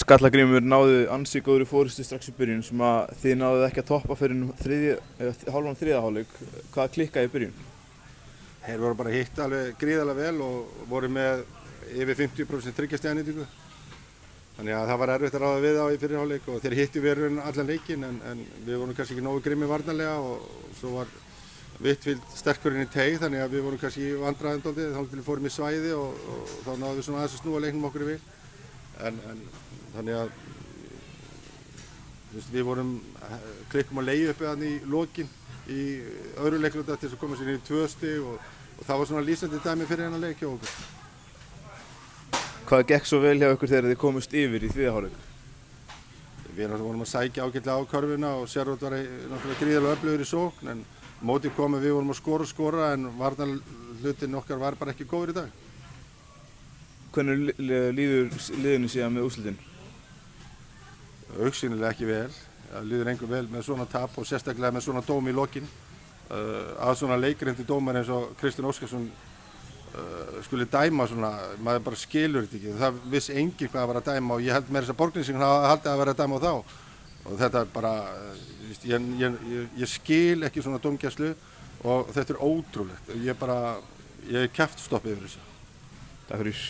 Skallagrímur náði ansi góðri forystu strax í byrjun sem að þið náðuð ekki að toppa fyrir hálfan þriðja hálfleik. Hvað klikkaði í byrjun? Þeir voru bara hitt alveg gríðarlega vel og voru með yfir 50% þriggjastiganýtingu. Þannig að það var erfitt að ráða við á í fyrri hálfleik og þeir hittu verið allan leikinn en við vorum kannski ekki nógu grimmir varnarlega og svo var Whitfield sterkurinn í teig þannig að við vorum kannski í vandræðum dálítið þangað til við fórum í svæði og þá náðum við svona aðeins að snúa leiknum okkur í vil. En þannig að við vorum klikkum að leiða uppi þarna í lokin í öðru leikluta til þess að koma sér inn í 2 stig og það var svona lýsandi dæmi fyrir hennar leik hjá okkur. Hvað gekk svo vel hjá ykkur þegar þið komust yfir í þriðja hálfleik? Við vorum að sækja ágætlega á körfuna og Sherwood var náttúrulega gríðarlega öflugur í sókn en mótið komið við vorum að skora en varnarhlutin okkar var bara ekki góður í dag. Hvernig líður liðinu síðan með úrslitin? Augsýnilega ekki vel. Það líður engum vel með svona tap og sérstaklega með svona dóm í lokin. Að svona leikrindi dómar eins og Kristinn Óskarsson skuli dæma svona, maður bara skilur þetta ekki. Það vissi enginn hvað að vera að dæma og ég held með þess að Borgnesingur hafa haldið að vera að dæma á þá. Og þetta er bara, ég skil ekki svona dómgæslu og þetta er ótrúlegt. Ég er kjaftstoppið yfir þessu. Takk fyrir.